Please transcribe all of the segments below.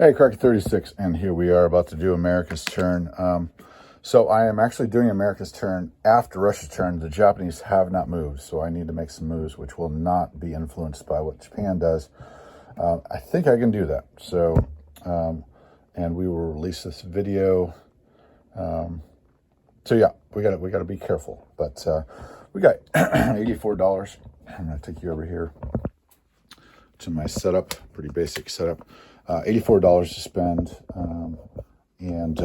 Hey, Cracky36, and here we are about to do America's turn. So I am actually doing America's turn after Russia's turn. The Japanese have not moved, so I need to make some moves which will not be influenced by what Japan does. I think I can do that. So, and we will release this video. So yeah, we got to be careful. But we got $84. I'm gonna take you over here to my setup, pretty basic setup. $84 to spend, and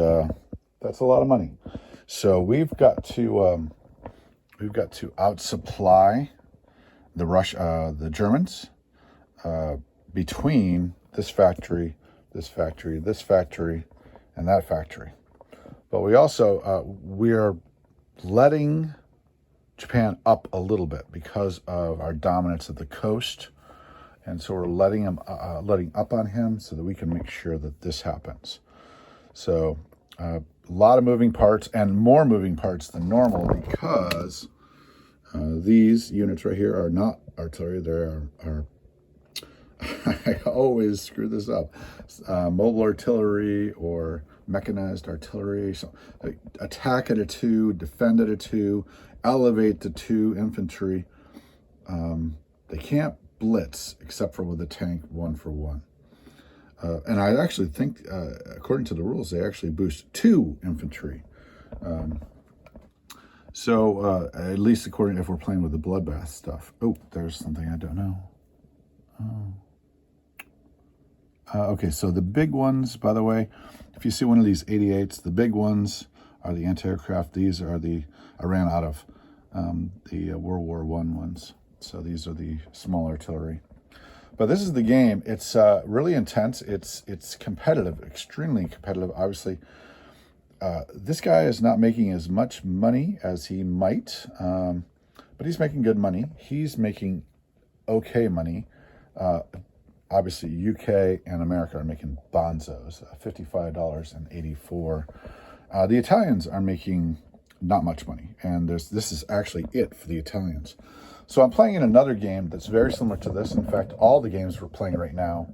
that's a lot of money. So we've got to outsupply the Germans between this factory, this factory, this factory, and that factory. But we also we are letting Japan up a little bit because of our dominance at the coast. And so we're letting up on him so that we can make sure that this happens. So a lot of moving parts, and more moving parts than normal, because these units right here are not artillery. They are I always screw this up. Mobile artillery or mechanized artillery. So attack at a 2, defend at a 2, elevate to 2 infantry. They can't blitz except for with a tank 1-for-1. And I actually think, according to the rules, they actually boost 2 infantry. So at least according, if we're playing with the bloodbath stuff. Oh, there's something I don't know. Okay, so the big ones, by the way, if you see one of these 88s, the big ones are the anti-aircraft. These are I ran out of the World War I ones. So these are the small artillery. But this is the game. It's really intense. It's competitive, extremely competitive. Obviously, this guy is not making as much money as he might, but he's making good money. He's making okay money. Obviously, UK and America are making bonzos, $55.84. The Italians are making not much money, and this is actually it for the Italians. So I'm playing in another game that's very similar to this. In fact, all the games we're playing right now,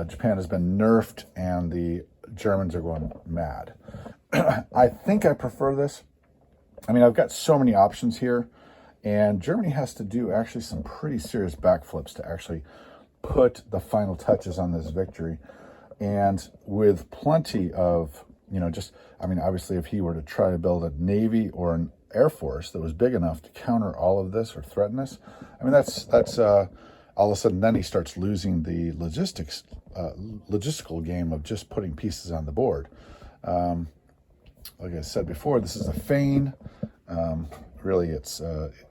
Japan has been nerfed and the Germans are going mad. I think I prefer this. I mean, I've got so many options here, and Germany has to do actually some pretty serious backflips to actually put the final touches on this victory. And with plenty of, obviously if he were to try to build a Navy or an Air Force that was big enough to counter all of this or threaten us, I mean, that's all of a sudden then he starts losing the logistical game of just putting pieces on the board. Like I said before, this is a feign. Really, it's,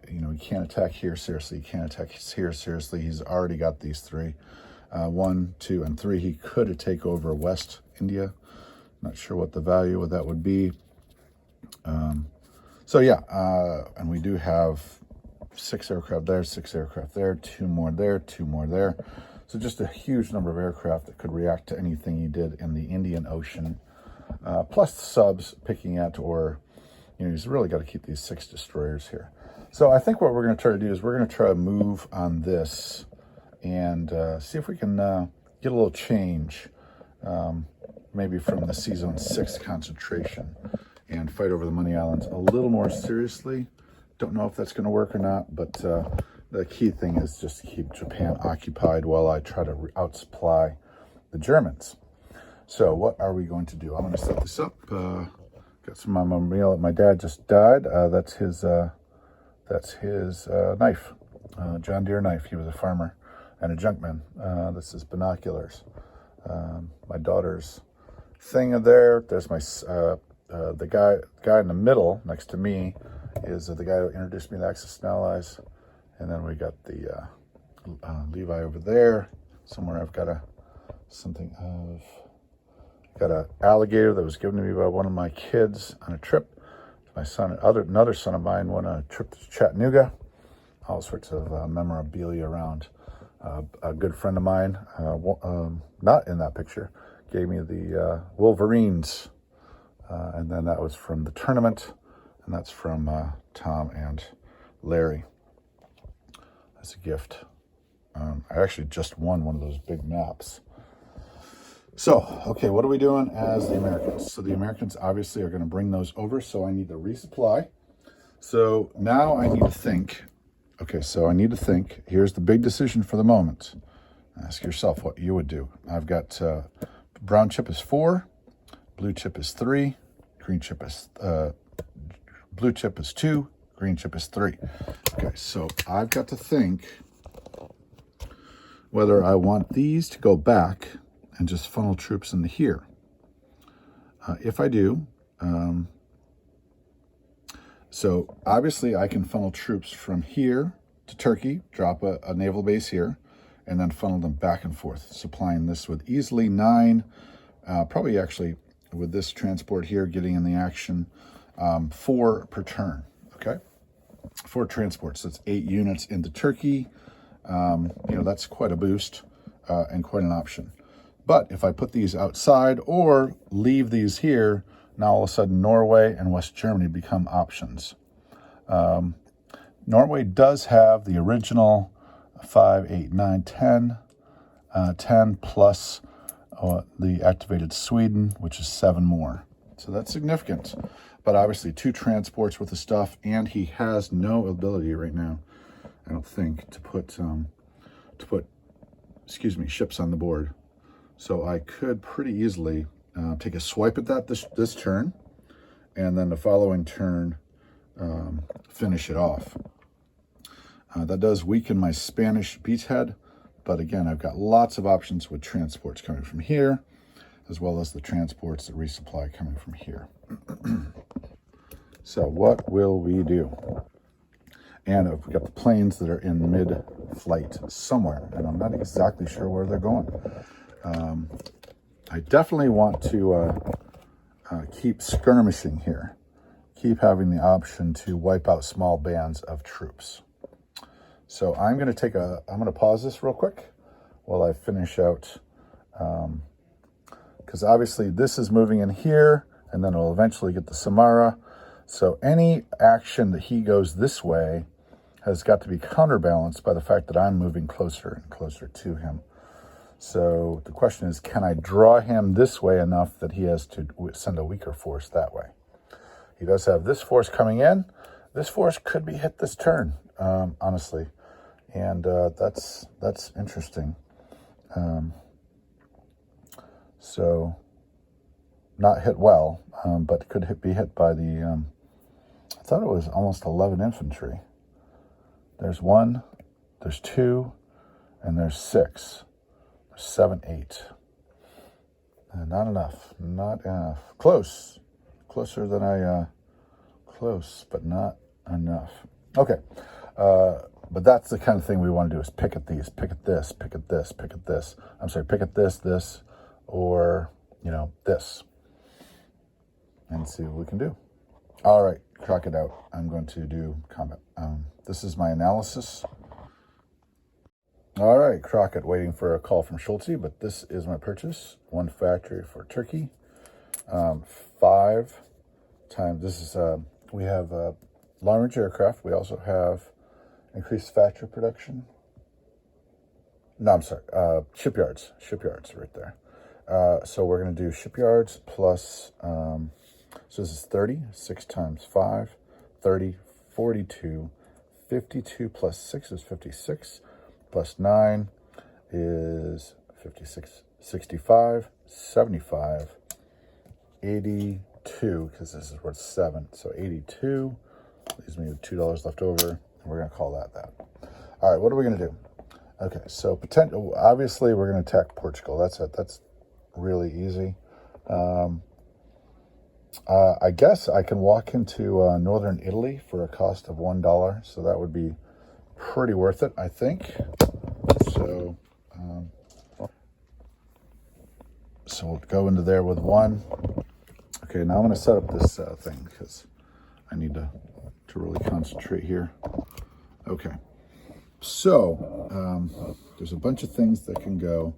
he can't attack here seriously. He can't attack here seriously. He's already got these 3. 1, 2, and 3. He could take over West India. Not sure what the value of that would be. So yeah, and we do have 6 aircraft there, 6 aircraft there, 2 more there, 2 more there. So just a huge number of aircraft that could react to anything you did in the Indian Ocean. Plus the subs picking at, or, you've really got to keep these 6 destroyers here. So I think what we're going to try to do is we're going to try to move on this and see if we can get a little change, maybe from the Season 6 concentration, and fight over the Money Islands a little more seriously. Don't know if that's going to work or not, but the key thing is just to keep Japan occupied while I try to outsupply the Germans. So what are we going to do? I'm going to set this up. Got some memorial. My dad just died. That's his knife, John Deere knife. He was a farmer and a junkman. This is binoculars. My daughter's thing there. There's my the guy in the middle next to me is the guy who introduced me to Axis and Allies, and then we got the Levi over there. Somewhere I've got got an alligator that was given to me by one of my kids on a trip. My son, another son of mine, went on a trip to Chattanooga. All sorts of memorabilia around. A good friend of mine, not in that picture, gave me the Wolverines. And then that was from the tournament, and that's from Tom and Larry as a gift. I actually just won one of those big maps. So, okay, what are we doing as the Americans? So the Americans obviously are going to bring those over, so I need to resupply. So now I need to think. Okay, so I need to think. Here's the big decision for the moment. Ask yourself what you would do. I've got brown chip is 4, blue chip is 3, green chip is blue chip is 2, green chip is 3. Okay, so I've got to think whether I want these to go back and just funnel troops into here. If I do, so obviously I can funnel troops from here to Turkey, drop a naval base here, and then funnel them back and forth, supplying this with easily 9, probably actually with this transport here getting in the action, 4 per turn, okay? 4 transports, that's 8 units into Turkey. That's quite a boost and quite an option. But if I put these outside or leave these here, now all of a sudden Norway and West Germany become options. Norway does have the original 5, 8, 9, 10, 10 plus the activated Sweden, which is 7 more. So that's significant. But obviously 2 transports worth of stuff, and he has no ability right now, I don't think, to put ships on the board. So I could pretty easily take a swipe at that this turn, and then the following turn finish it off. That does weaken my Spanish beachhead, but again, I've got lots of options with transports coming from here, as well as the transports that resupply coming from here. So what will we do? And we've got the planes that are in mid-flight somewhere, and I'm not exactly sure where they're going. I definitely want to keep skirmishing here, keep having the option to wipe out small bands of troops. So I'm going to pause this real quick while I finish out, because obviously this is moving in here, and then it'll eventually get the Samara. So any action that he goes this way has got to be counterbalanced by the fact that I'm moving closer and closer to him. So the question is, can I draw him this way enough that he has to send a weaker force that way? He does have this force coming in. This force could be hit this turn, honestly. And that's interesting. So not hit well, but could be hit by the, I thought it was almost 11 infantry. There's 1, there's 2, and there's 6. There's 7, 8. Not enough. Close. Closer than close, but not enough. Okay. But that's the kind of thing we want to do, is pick at these, pick at this, pick at this, pick at this. I'm sorry, pick at this, or, this. And see what we can do. All right, crack it out. I'm going to do combat. This is my analysis. All right, Crockett waiting for a call from Schulte, but this is my purchase. 1 factory for Turkey. 5 times, this is, we have long-range aircraft. We also have increased factory production. No, I'm sorry, shipyards right there. So we're going to do shipyards plus, so this is 30, 6 times 5, 30, 42, 52 plus 6 is 56, plus 9 is 56, 65, 75, 82, because this is worth 7, so 82, leaves me with $2 left over, and we're going to call that. All right, what are we going to do? Okay, so obviously we're going to attack Portugal. That's it. That's really easy. I guess I can walk into northern Italy for a cost of $1, so that would be pretty worth it, I think. So, so we'll go into there with 1. Okay, now I'm going to set up this thing because I need to really concentrate here. Okay, so there's a bunch of things that can go,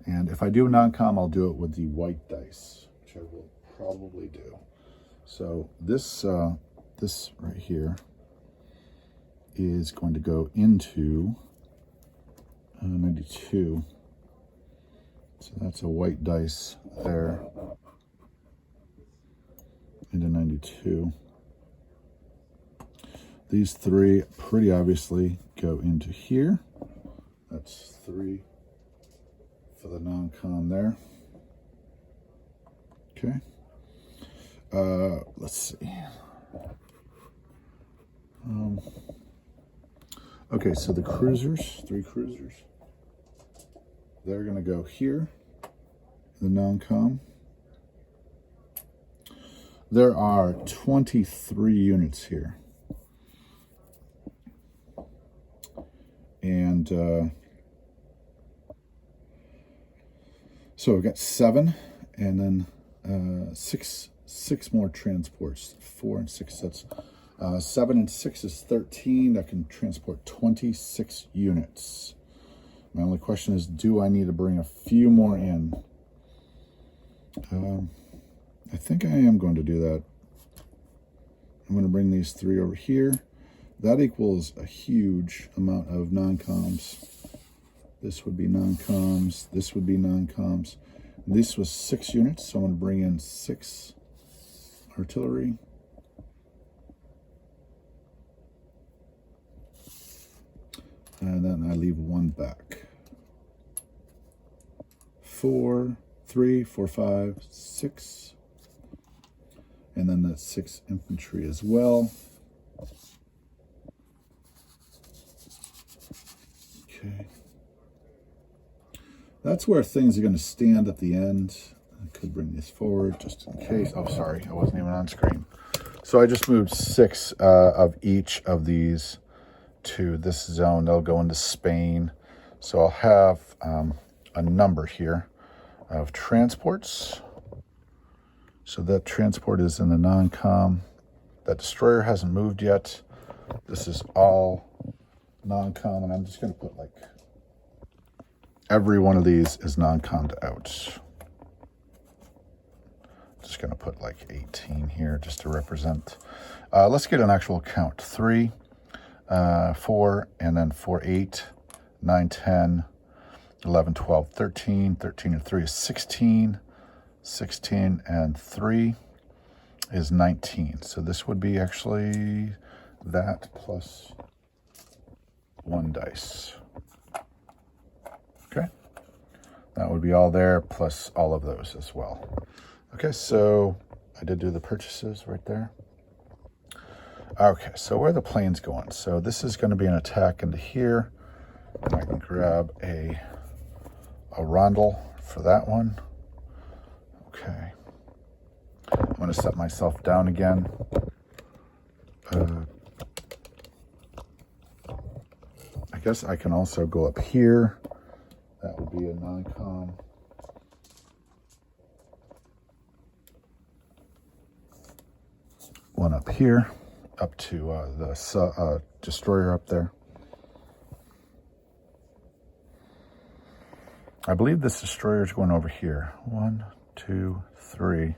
and if I do non-com, I'll do it with the white dice, which I will probably do. So this right here is going to go into 92, So that's a white dice there into 92. These three pretty obviously go into here. That's 3 for the non-com there. Okay. Let's see. Okay, so the cruisers, 3 cruisers, they're going to go here, the non-com. There are 23 units here. And so we've got 7, and then six more transports. 4 and 6. That's 7 and 6 is 13. That can transport 26 units. My only question is, do I need to bring a few more in? I think I am going to do that. I'm going to bring these 3 over here. That equals a huge amount of non-coms. This would be non-coms. This would be non-coms. This was 6 units, so I'm going to bring in 6 artillery. And then I leave 1 back. 4, 3, 4, 5, 6. And then that's 6 infantry as well. Okay. That's where things are going to stand at the end. I could bring this forward just in case. Oh, sorry, I wasn't even on screen. So I just moved 6 of each of these to this zone. They'll go into Spain. So I'll have a number here of transports. So that transport is in the non-com. That destroyer hasn't moved yet. This is all non-com, and I'm just going to put like every one of these is non-commed out. Just going to put like 18 here just to represent. Let's get an actual count. 3, 4, and then 4, 8, 9, 10, 11, 12, 13. 13 and 3 is 16. 16 and 3 is 19. So this would be actually that plus 1 dice. Okay. That would be all there plus all of those as well. Okay, so I did do the purchases right there. Okay, so where are the planes going? So this is going to be an attack into here. And I can grab a rondel for that one. Okay. I'm going to set myself down again. I guess I can also go up here. That would be a non-com. One up here, up to the destroyer up there. I believe this destroyer is going over here. 1, 2, 3.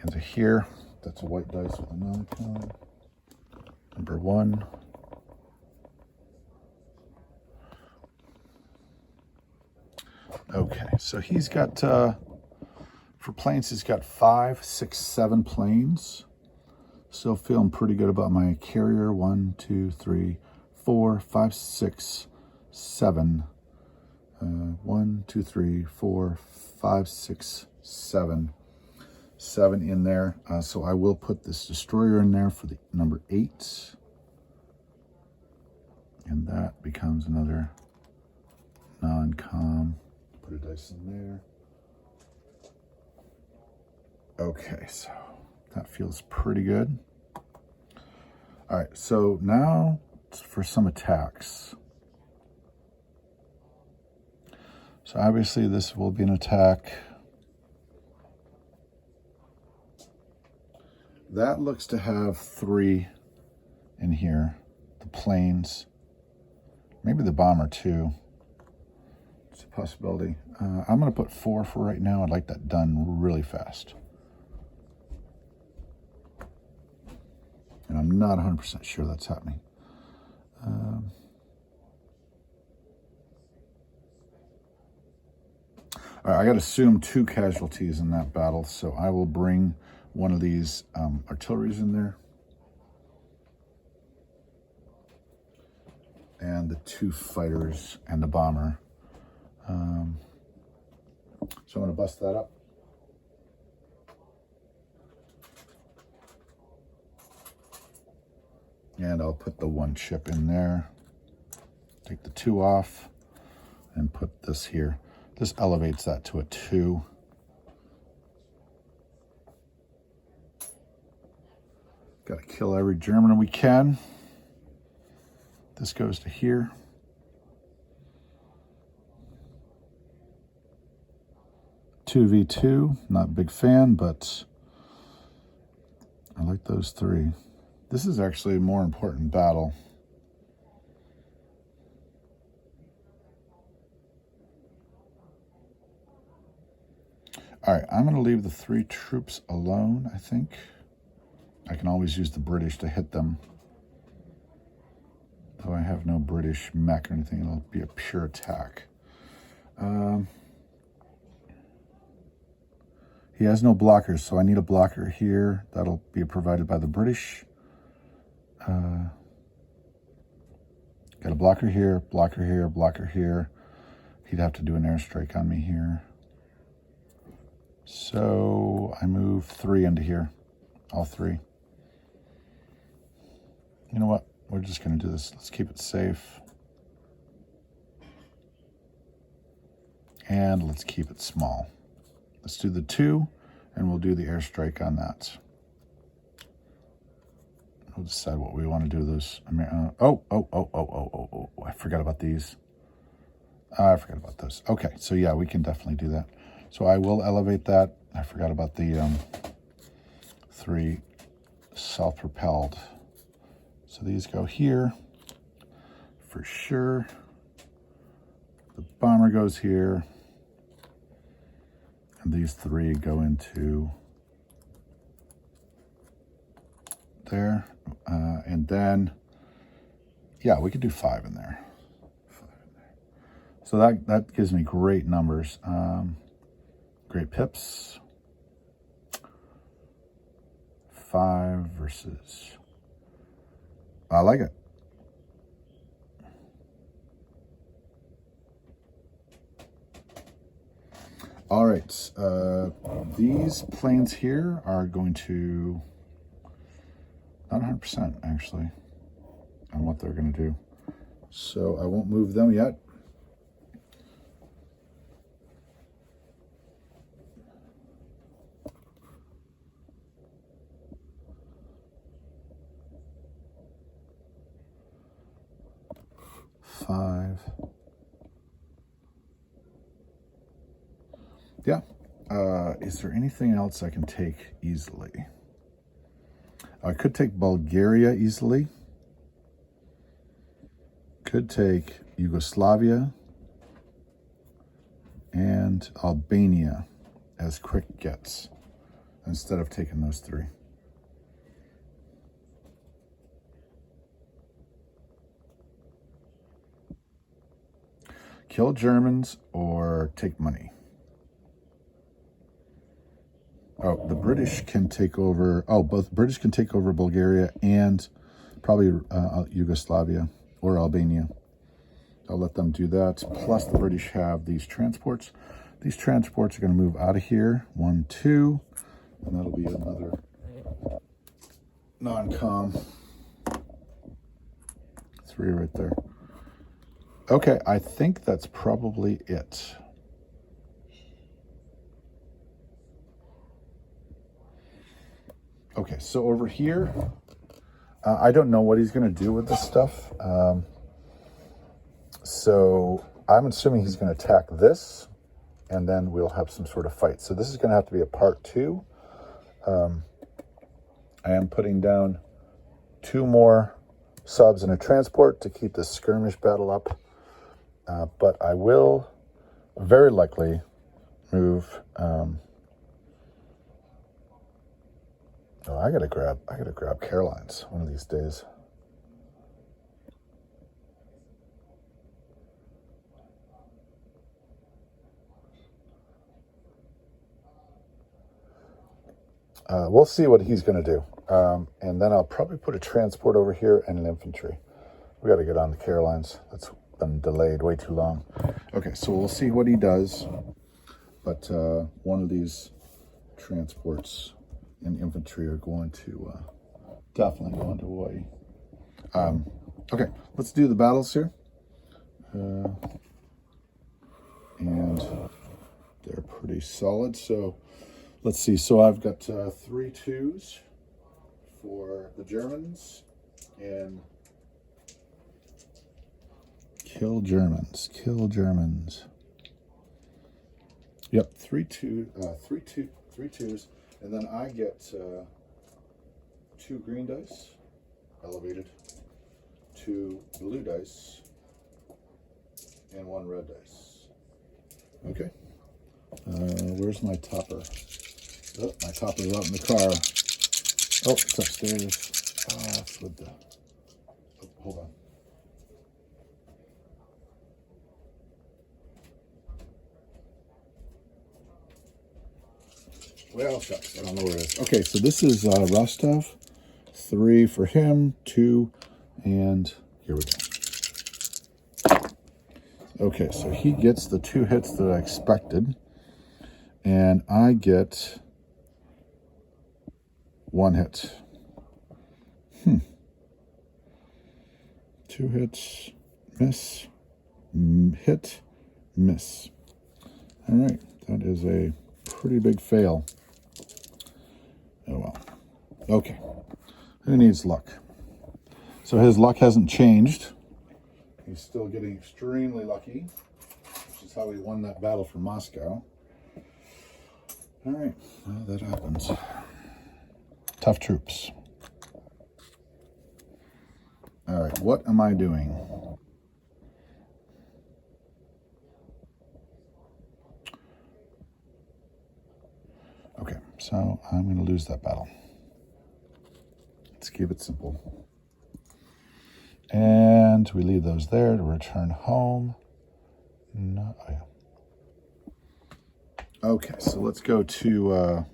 Into here. That's a white dice with a non-com. Number 1. Okay, so he's got, for planes, he's got 5, 6, 7 planes. Still feeling pretty good about my carrier. 1, 2, 3, 4, 5, 6, 7. 1, 2, 3, 4, 5, 6, 7. 7 in there. So I will put this destroyer in there for the number 8. And that becomes another non-com. Put a dice in there. Okay, so that feels pretty good. All right, so now for some attacks. So obviously this will be an attack. That looks to have 3 in here. The planes, maybe the bomber too. It's a possibility. I'm going to put 4 for right now. I'd like that done really fast. And I'm not 100% sure that's happening. All right, I got to assume 2 casualties in that battle, so I will bring one of these artilleries in there. And the 2 fighters and the bomber. So I'm going to bust that up. And I'll put the 1 chip in there. Take the 2 off and put this here. This elevates that to a 2. Got to kill every German we can. This goes to here. Two v2, not a big fan, but I like those 3. This is actually a more important battle. All right, I'm going to leave the 3 troops alone, I think. I can always use the British to hit them. Though I have no British mech or anything, it'll be a pure attack. He has no blockers, so I need a blocker here. That'll be provided by the British. Got a blocker here, blocker here, blocker here. He'd have to do an airstrike on me here. So I move 3 into here, all 3. You know what? We're just going to do this. Let's keep it safe. And let's keep it small. Let's do the 2, and we'll do the airstrike on that. We'll decide what we want to do with those. I forgot about these. I forgot about those. Okay, so yeah, we can definitely do that. So I will elevate that. I forgot about the 3 self-propelled. So these go here for sure. The bomber goes here. And these 3 go into there. And then, yeah, we could do 5 in there. 5 in there. So that gives me great numbers. Great pips. 5 versus... I like it. All right. These planes here are going to... Not 100% actually on what they're going to do. So I won't move them yet. Five. Yeah. Is there anything else I can take easily? I could take Bulgaria easily. Could take Yugoslavia and Albania as quick gets instead of taking those 3. Kill Germans or take money. Oh, the British can take over. Oh, both British can take over Bulgaria and probably Yugoslavia or Albania. I'll let them do that. Plus, the British have these transports. These transports are going to move out of here. 1, 2, and that'll be another non-com. 3 right there. Okay, I think that's probably it. Okay, so over here, I don't know what he's going to do with this stuff. So I'm assuming he's going to attack this, and then we'll have some sort of fight. So this is going to have to be a part 2. I am putting down 2 more subs and a transport to keep this skirmish battle up. But I will very likely move. I gotta grab Caroline's one of these days. we'll see what he's going to do. And then I'll probably put a transport over here and an infantry. We got to get on the Carolines. That's been delayed way too long. Okay, so we'll see what he does. But one of these transports and infantry are going to definitely go into Hawaii. Okay, let's do the battles here. And they're pretty solid. So let's see. So I've got 3 2s for the Germans and kill Germans. Kill Germans. Yep, 3 2s, and then I get 2 green dice, elevated, 2 blue dice, and 1 red dice. Okay. Where's my topper? Oh, my topper's out in the car. Oh, it's upstairs. It's with the... Oh, hold on. Well, shucks, I don't know where it is. Okay, so this is Rostov. 3 for him, 2, and here we go. Okay, so he gets the 2 hits that I expected, and I get 1 hit. 2 hits, miss, hit, miss. All right, that is a pretty big fail. Oh well. Okay. Who needs luck? So his luck hasn't changed. He's still getting extremely lucky, which is how he won that battle for Moscow. All right. Well, that happens. Tough troops. All right. What am I doing? Okay, so I'm going to lose that battle. Let's keep it simple. And we leave those there to return home. No, oh yeah. Okay, so let's go to...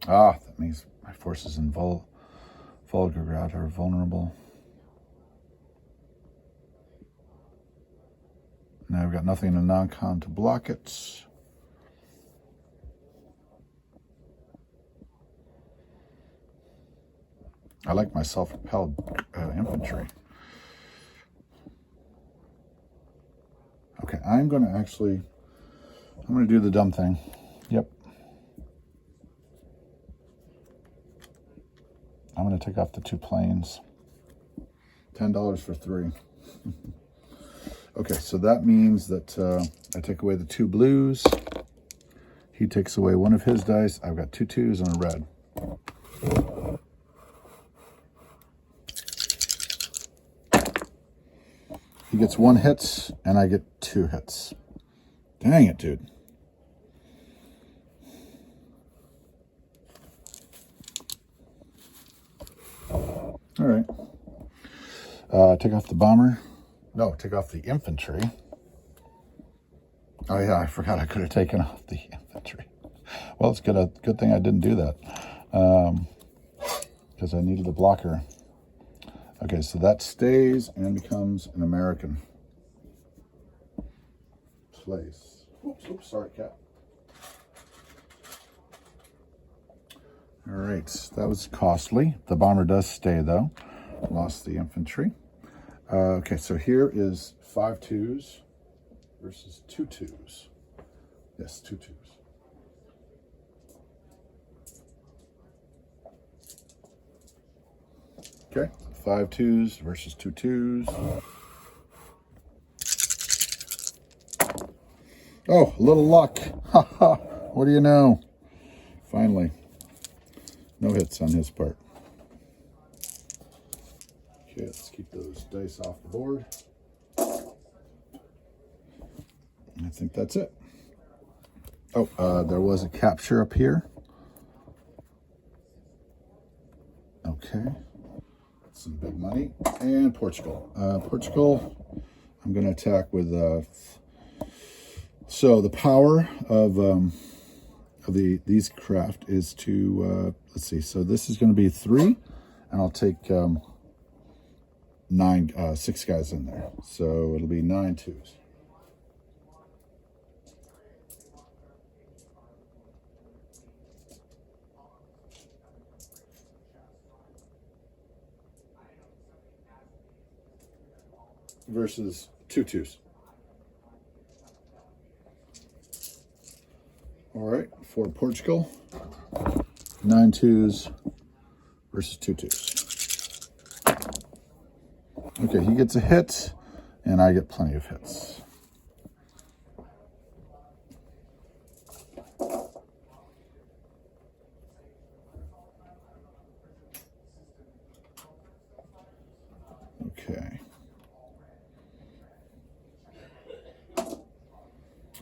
that means my forces in Volgograd are vulnerable. Now I've got nothing in non-con to block it. I like my self-propelled infantry. Okay, I'm going to do the dumb thing. Yep. I'm going to take off the 2 planes. $10 for 3. Okay, so that means that I take away the 2 blues. He takes away 1 of his dice. I've got 2 2s and a red. He gets 1 hit, and I get 2 hits. Dang it, dude. All right. Take off the bomber. No, take off the infantry. Oh, yeah, I forgot I could have taken off the infantry. Well, it's good thing I didn't do that. Because I needed a blocker. Okay, so that stays and becomes an American place. Oops, sorry, cat. All right, that was costly. The bomber does stay, though. Lost the infantry. Okay, so here is 5 2s versus 2 2s. Yes, 2 2s. Okay, 5 2s versus 2 2s. Oh, a little luck. Haha. What do you know? Finally. No hits on his part. Okay, let's keep those dice off the board. I think that's it. Oh, there was a capture up here. Okay. Some big money. And Portugal. Portugal, I'm going to attack with... so the power of of these craft is to, let's see, so this is going to be 3, and I'll take 6 guys in there. So it'll be 9 twos. Versus 2 twos. All right, for Portugal, 9 twos versus 2 twos. Okay, he gets a hit, and I get plenty of hits. Okay.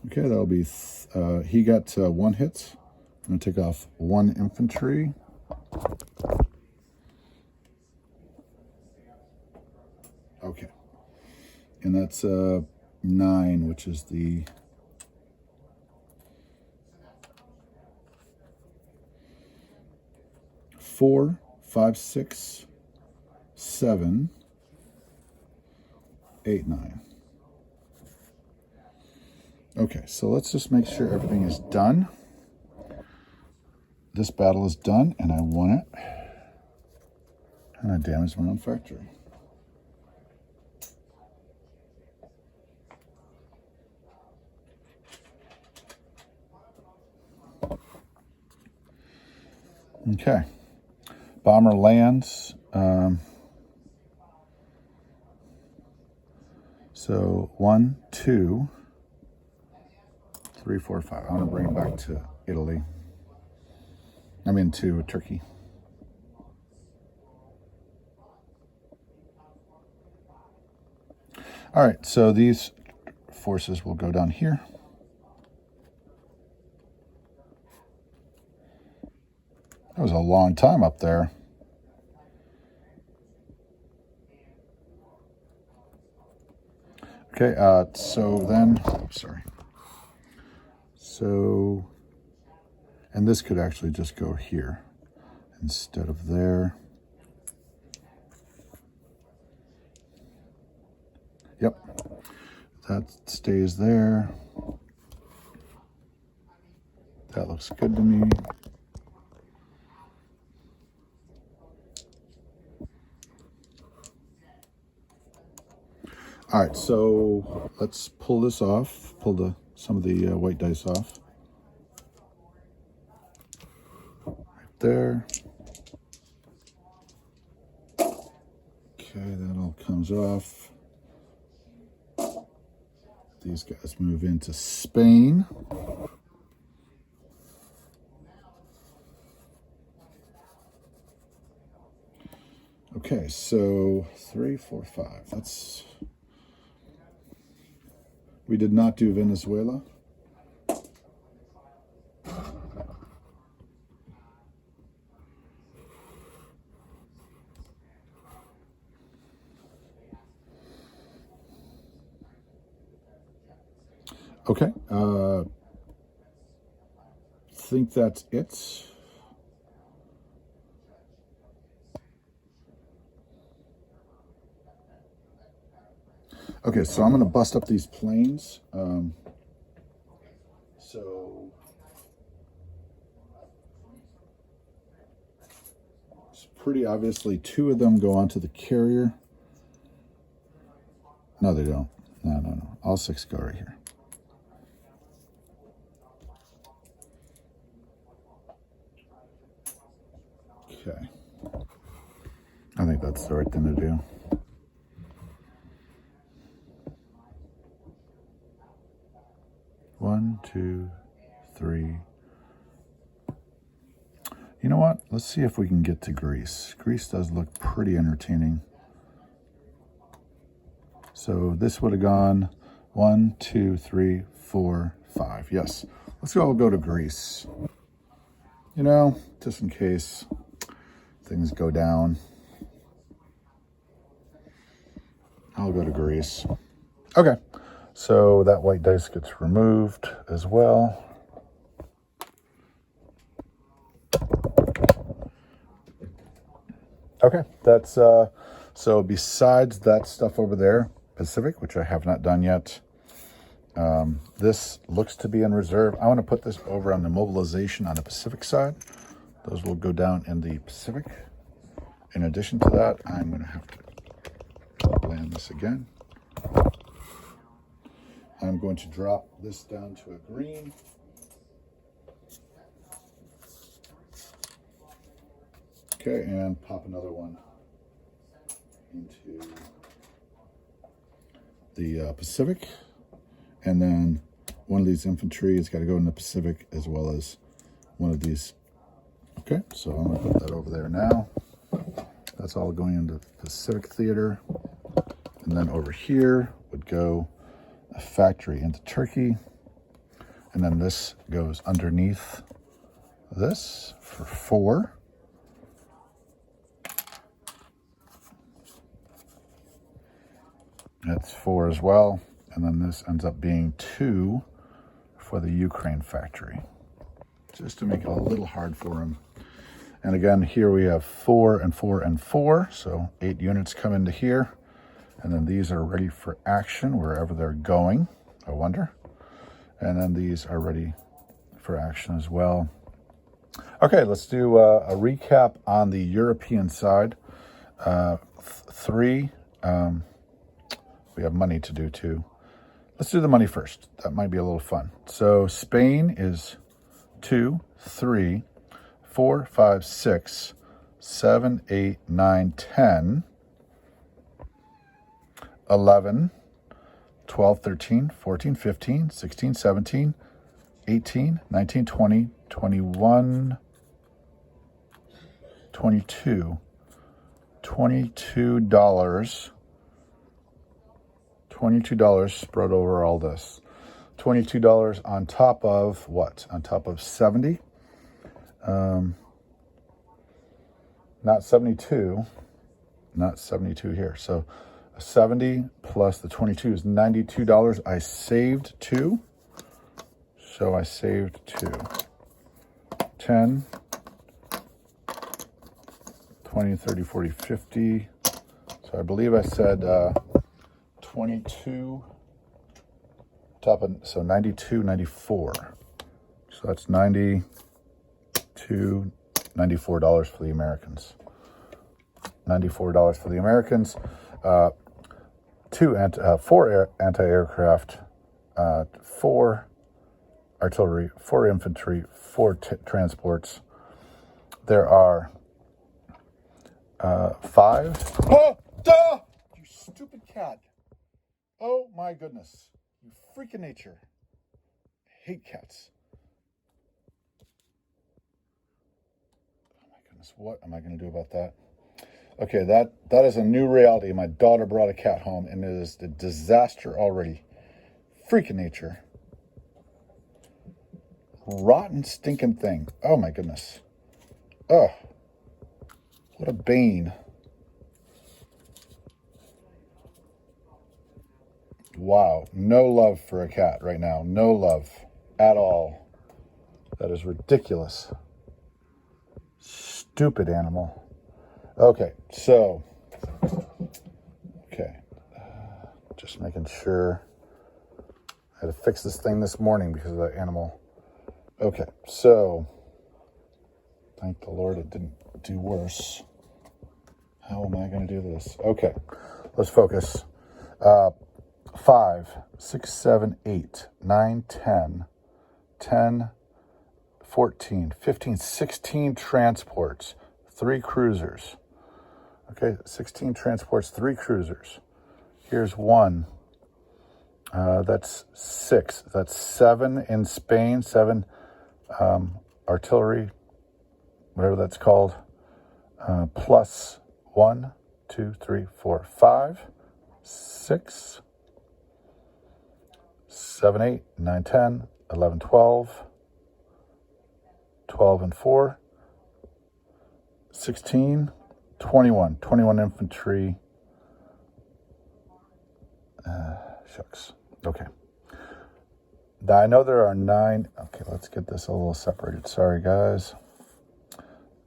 Okay, that'll be, he got 1 hit. I'm going to take off 1 infantry. Okay. And that's 9, which is the... Four, 5, 6, 7, 8, 9. Okay, so let's just make sure everything is done. This battle is done, and I won it. And I damaged my own factory. Okay. Bomber lands. So 1, 2, 3, 4, 5. I'm going to bring it back to Italy. I mean to Turkey. All right, so these forces will go down here. That was a long time up there. Okay, so then, sorry. So, and this could actually just go here instead of there. Yep, that stays there. That looks good to me. All right, so let's pull this off, pull some of the white dice off. Right there. Okay, that all comes off. These guys move into Spain. Okay, so 3, 4, 5. That's... We did not do Venezuela. Okay, think that's it. Okay, so I'm going to bust up these planes. So it's pretty obviously 2 of them go onto the carrier. No, they don't. No. All 6 go right here. Okay. I think that's the right thing to do. One, 2, 3. You know what? Let's see if we can get to Greece. Greece does look pretty entertaining. So this would have gone 1, 2, 3, 4, 5. Yes. Let's all go to Greece. You know, just in case things go down. I'll go to Greece. Okay. So that white dice gets removed as well. Okay, that's so besides that stuff over there, Pacific, which I have not done yet, this looks to be in reserve. I want to put this over on the mobilization on the Pacific side. Those will go down in the Pacific. In addition to that, I'm going to have to land this again. I'm going to drop this down to a green. Okay, and pop another one into the Pacific. And then one of these infantry has got to go in the Pacific as well as one of these. Okay, so I'm going to put that over there now. That's all going into Pacific Theater. And then over here would go a factory into Turkey. And then this goes underneath this for 4. That's 4 as well. And then this ends up being 2 for the Ukraine factory, just to make it a little hard for them. And again, here we have 4 and 4 and 4. So 8 units come into here. And then these are ready for action wherever they're going, I wonder. And then these are ready for action as well. Okay, let's do a recap on the European side. 3, we have money to do too. Let's do the money first. That might be a little fun. So Spain is 2, 3, 4, 5, 6, 7, 8, 9, 10, 11, 12, 13, 14, 15, 16, 17, 18, 19, 20, 21, 22, $22. $22 spread over all this. $22 on top of what? On top of 70. Not 72. Not 72 here. So 70 plus the 22 is $92. I saved 2. So I saved 2. 10, 20, 30, 40, 50. So I believe I said 22 top of, so 92, 94. So that's $92, $94 for the Americans. $94 for the Americans. 4 anti-aircraft, 4 artillery, 4 infantry, 4 transports. There are 5. Oh, duh! You stupid cat. Oh my goodness. You freak of nature. I hate cats. Oh my goodness. What am I going to do about that? Okay, that is a new reality. My daughter brought a cat home, and it is a disaster already. Freak of nature. Rotten, stinking thing. Oh my goodness. Oh, what a bane. Wow, no love for a cat right now. No love at all. That is ridiculous. Stupid animal. Okay, so, just making sure. I had to fix this thing this morning because of that animal. Okay, so, thank the Lord it didn't do worse. How am I going to do this? Okay, let's focus. 5, 6, 7, 8, 9, 10, 10, 14, 15, 16 transports, 3 cruisers. Okay, 16 transports, 3 cruisers. Here's 1. That's 6. That's 7 in Spain, 7 artillery, whatever that's called, plus 1, 2, 3, 4, 5, 6, 7, 8, 9, 10, 11, 12, 12 and 4, 16, 21, 21 infantry. Shucks. Okay. Now I know there are 9. Okay, let's get this a little separated. Sorry, guys.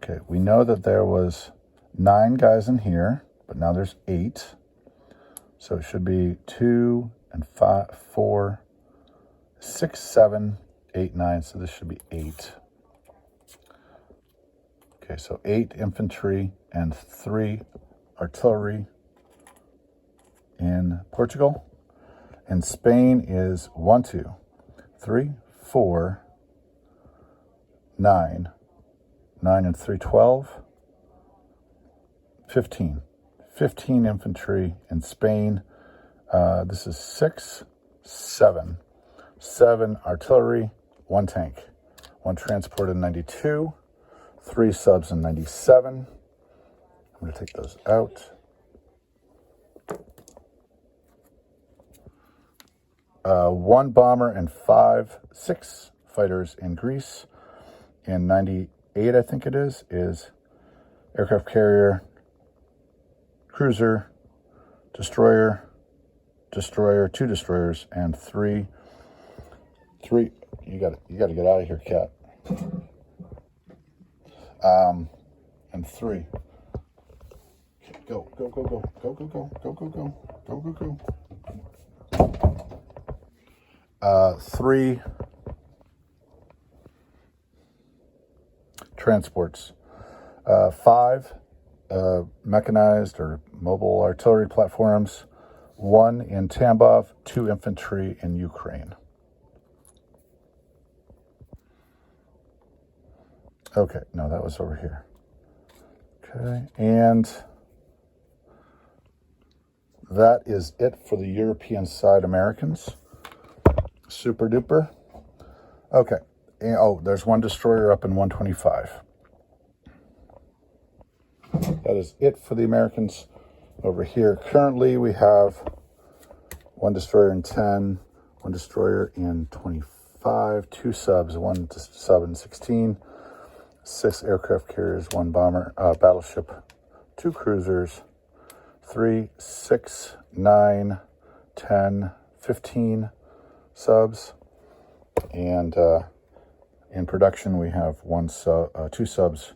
Okay, we know that there was 9 guys in here, but now there's 8. So it should be 2 and 5, 4, 6, 7, 8, 9. So this should be 8. Okay, so 8 infantry and 3 artillery in Portugal. And Spain is 1, 2, 3, 4, 9. 9 and 3, 12. 15. 15 infantry in Spain. This is 6, 7. 7 artillery, 1 tank. 1 transport in 92. 3 subs in 97. I'm going to take those out. 1 bomber and 6 fighters in Greece. In 98, I think it is aircraft carrier, cruiser, destroyer, 2 destroyers, and 3. You got to get out of here, cat. And 3. Go. 3 transports. 5 mechanized or mobile artillery platforms. 1 in Tambov, 2 infantry in Ukraine. Okay, no, that was over here. Okay, and that is it for the European side Americans. Super duper. Okay, and, oh, there's 1 destroyer up in 125. That is it for the Americans over here. Currently, we have 1 destroyer in 10, 1 destroyer in 25, 2 subs, 1 sub in 16, 6 aircraft carriers, 1 bomber, battleship, 2 cruisers, 3, 6, 9, 10, 15 subs, and in production we have 2 subs,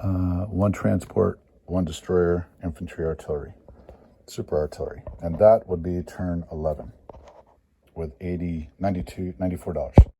1 transport, 1 destroyer, infantry, artillery, super artillery, and that would be turn 11 with $94.